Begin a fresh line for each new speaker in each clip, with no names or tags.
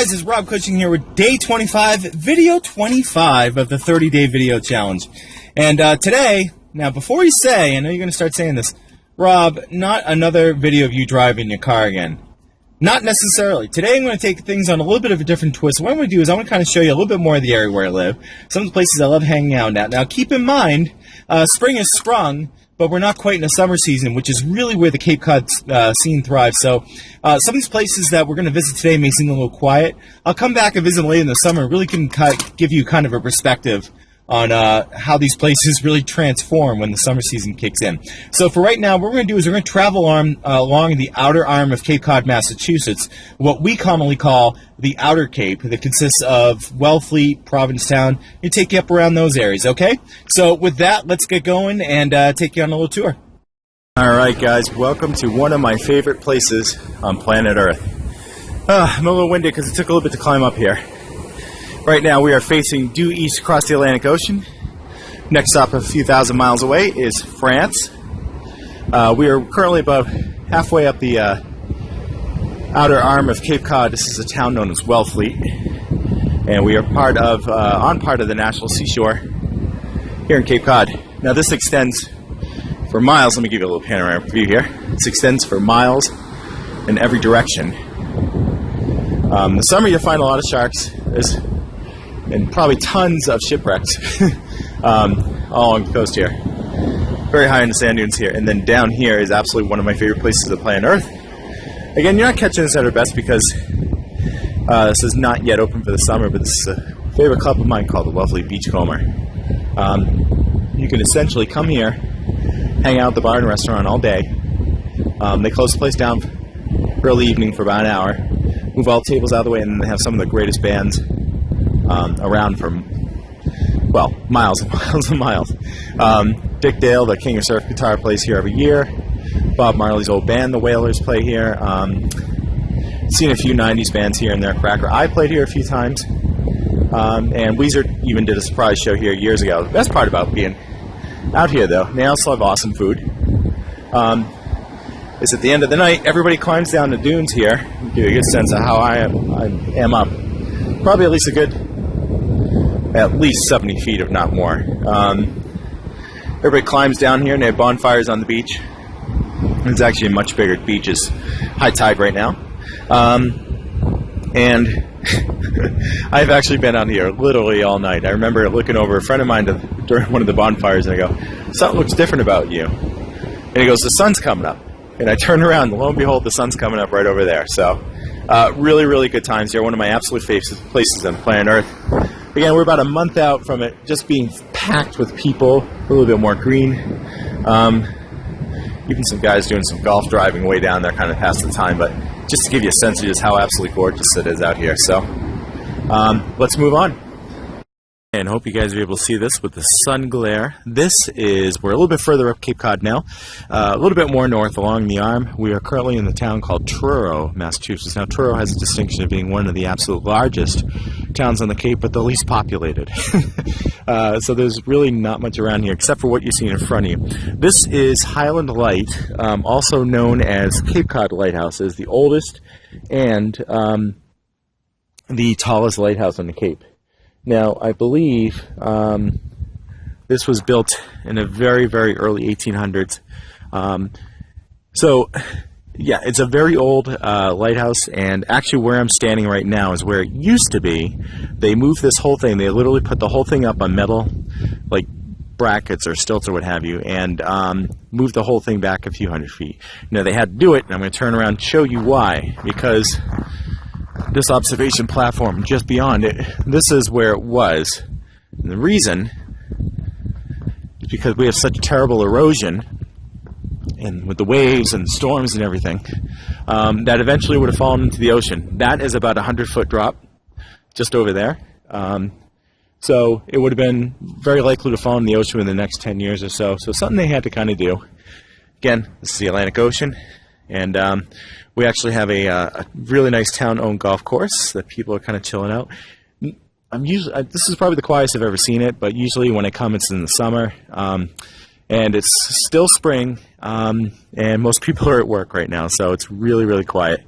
guys, it's Rob Cushing here with day 25, video 25 of the 30-day video challenge. And today, now before you say, I know you're going to start saying this, Rob, not another video of you driving your car again. Not necessarily. Today I'm going to take things on a little bit of a different twist. What I'm going to do is I'm going to kind of show you a little bit more of the area where I live, some of the places I love hanging out at. Now keep in mind, spring has sprung, but we're not quite in the summer season, which is really where the Cape Cod scene thrives. So some of these places that we're going to visit today may seem a little quiet. I'll come back and visit later in the summer and really can give you kind of a perspective on how these places really transform when the summer season kicks in. So for right now, what we're going to do is we're going to travel along the outer arm of Cape Cod, Massachusetts, what we commonly call the Outer Cape, that consists of Wellfleet, Provincetown, and take you up around those areas, okay? So with that, let's get going and take you on a little tour. Alright guys, welcome to one of my favorite places on planet Earth. I'm a little winded because it took a little bit to climb up here. Right now we are facing due east across the Atlantic Ocean. Next stop a few thousand miles away is France. We are currently about halfway up the outer arm of Cape Cod. This is a town known as Wellfleet. And we are on part of the National Seashore here in Cape Cod. Now this extends for miles. Let me give you a little panoramic view here. This extends for miles in every direction. In the summer you'll find a lot of sharks. And probably tons of shipwrecks all along the coast here. Very high in the sand dunes here. And then down here is absolutely one of my favorite places on planet Earth. Again, you're not catching this at our best because this is not yet open for the summer, but this is a favorite club of mine called the Wellfleet Beachcomber. You can essentially come here, hang out at the bar and restaurant all day. They close the place down early evening for about an hour, move all tables out of the way, and then they have some of the greatest bands around for, well, miles and miles and miles. Dick Dale, the king of surf guitar, plays here every year. Bob Marley's old band, the Wailers, play here. Seen a few 90s bands here and there. Cracker I played here a few times. And Weezer even did a surprise show here years ago. The best part about being out here, though, they also have awesome food. Is at the end of the night, everybody climbs down the dunes here. Give you a good sense of how I am up. Probably at least 70 feet, if not more. Everybody climbs down here and they have bonfires on the beach. It's actually a much bigger beach. It's high tide right now. And I've actually been out here literally all night. I remember looking over a friend of mine during one of the bonfires and I go, something looks different about you. And he goes, the sun's coming up. And I turn around and lo and behold, the sun's coming up right over there. So really, really good times here. One of my absolute favorite places on planet Earth. Again, we're about a month out from it just being packed with people, a little bit more green. Even some guys doing some golf driving way down there, kind of past the time. But just to give you a sense of just how absolutely gorgeous it is out here. So let's move on. And hope you guys are able to see this with the sun glare. We're a little bit further up Cape Cod now, a little bit more north along the arm. We are currently in the town called Truro, Massachusetts. Now Truro has a distinction of being one of the absolute largest towns on the Cape, but the least populated. So there's really not much around here except for what you see in front of you. This is Highland Light, also known as Cape Cod Lighthouse. It is the oldest and the tallest lighthouse on the Cape. Now, I believe this was built in a very, very early 1800s. So, yeah, it's a very old lighthouse, and actually where I'm standing right now is where it used to be. They moved this whole thing. They literally put the whole thing up on metal, like brackets or stilts or what have you, and moved the whole thing back a few hundred feet. Now, they had to do it, and I'm going to turn around and show you why, because this observation platform just beyond it, this is where it was. And the reason is because we have such terrible erosion and with the waves and storms and everything that eventually would have fallen into the ocean. That is about a 100-foot drop just over there. So it would have been very likely to fall in the ocean in the next 10 years or so. So something they had to kind of do. Again, this is the Atlantic Ocean. And we actually have a really nice town-owned golf course that people are kind of chilling out. This is probably the quietest I've ever seen it, but usually when I come, it's in the summer. And it's still spring, and most people are at work right now, so it's really, really quiet.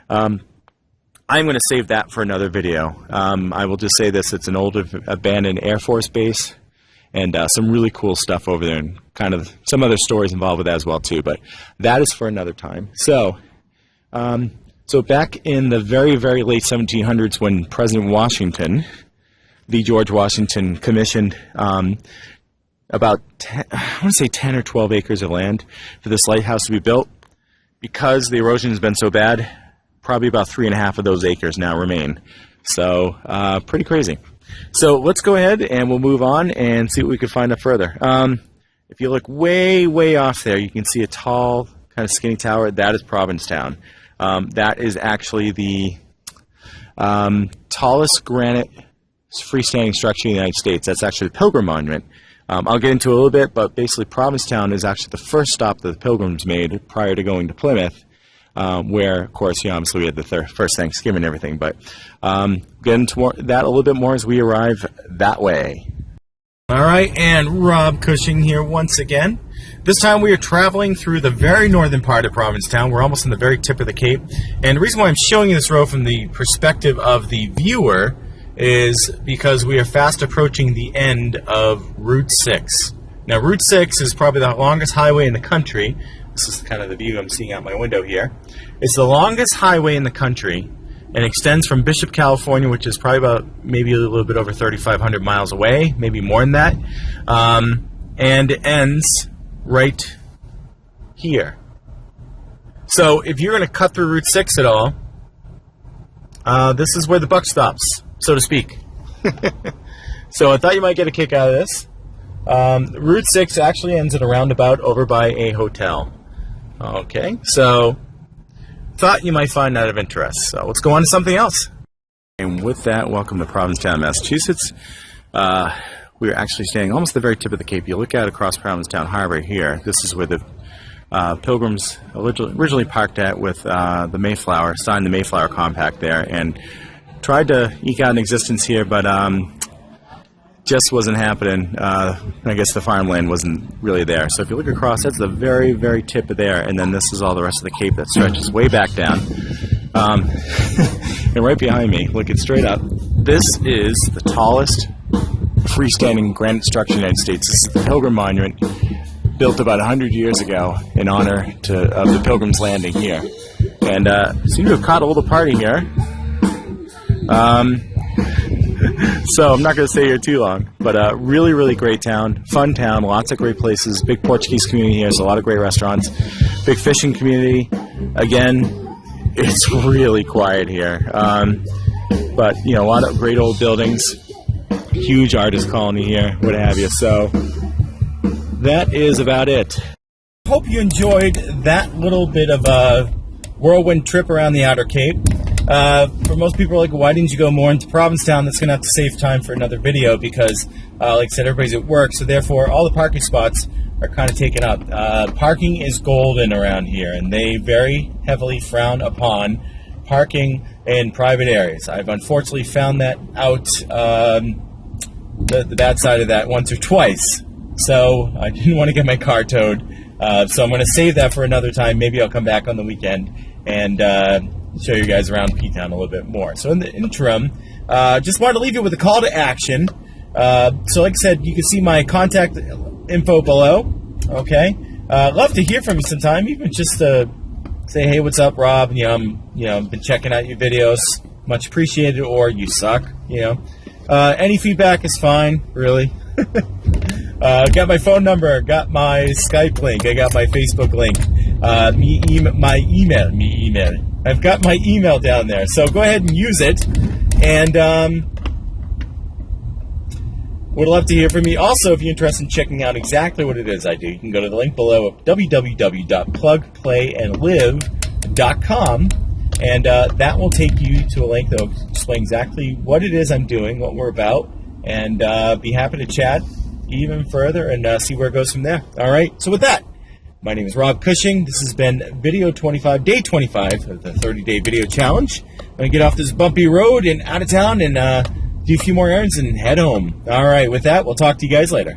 I I'm going to save that for another video. I will just say this, it's an old abandoned Air Force base, and some really cool stuff over there, and kind of some other stories involved with that as well too, but that is for another time. So, so back in the very, very late 1700s, when President Washington, the George Washington, commissioned about 10, I want to say 10 or 12 acres of land for this lighthouse to be built, because the erosion has been so bad, probably about 3.5 of those acres now remain. So pretty crazy. So let's go ahead and we'll move on and see what we can find up further. If you look way, way off there, you can see a tall, kind of skinny tower. That is Provincetown. That is actually the tallest granite freestanding structure in the United States. That's actually the Pilgrim Monument. I'll get into it a little bit, but basically Provincetown is actually the first stop that the Pilgrims made prior to going to Plymouth, where, of course, obviously we had the first Thanksgiving and everything, but get into that a little bit more as we arrive that way. All right, and Rob Cushing here once again. This time we are traveling through the very northern part of Provincetown. We're almost on the very tip of the Cape, and the reason why I'm showing you this road from the perspective of the viewer is because we are fast approaching the end of Route 6. Now, Route 6 is probably the longest highway in the country. This is kind of the view I'm seeing out my window here. It's the longest highway in the country and extends from Bishop, California, which is probably about maybe a little bit over 3,500 miles away, maybe more than that, and it ends right here. So if you're going to cut through Route 6 at all, this is where the buck stops, so to speak. So I thought you might get a kick out of this. Route 6 actually ends at a roundabout over by a hotel. Okay, so thought you might find that of interest. So let's go on to something else. And with that, welcome to Provincetown, Massachusetts. We're actually standing almost at the very tip of the Cape. You look out across Provincetown Harbor here. This is where the Pilgrims originally parked at with the Mayflower, signed the Mayflower Compact there, and tried to eke out an existence here, but just wasn't happening. I guess the farmland wasn't really there. So if you look across, that's the very, very tip of there, and then this is all the rest of the Cape that stretches way back down. And right behind me, looking straight up, this is the tallest freestanding granite structure in the United States. This is the Pilgrim Monument, built about 100 years ago in honor of the Pilgrims landing here. And seem to have caught a little party here. So I'm not going to stay here too long, but really, really great town, fun town, lots of great places, big Portuguese community here, there's a lot of great restaurants, big fishing community. Again, it's really quiet here, but you know, a lot of great old buildings, huge artist colony here, what have you. So that is about it. Hope you enjoyed that little bit of a whirlwind trip around the Outer Cape. For most people, like, why didn't you go more into Provincetown? That's going to have to save time for another video because, like I said, everybody's at work, so therefore all the parking spots are kind of taken up. Parking is golden around here, and they very heavily frown upon parking in private areas. I've unfortunately found that out, the bad side of that, once or twice, so I didn't want to get my car towed. So I'm going to save that for another time. Maybe I'll come back on the weekend and show you guys around P-Town a little bit more. So in the interim, just wanted to leave you with a call to action. So like I said, you can see my contact info below. Okay, love to hear from you sometime, even just to say, hey, what's up, Rob? I've been checking out your videos, much appreciated, or you suck. Any feedback is fine, really. Got my phone number, got my Skype link, I got my Facebook link, my email. I've got my email down there, so go ahead and use it, and would love to hear from you. Also, if you're interested in checking out exactly what it is I do, you can go to the link below at www.plugplayandlive.com, and that will take you to a link that will explain exactly what it is I'm doing, what we're about, and be happy to chat even further and see where it goes from there. All right, so with that, my name is Rob Cushing. This has been video 25, day 25 of the 30-day video challenge. I'm going to get off this bumpy road and out of town and do a few more errands and head home. All right, with that, we'll talk to you guys later.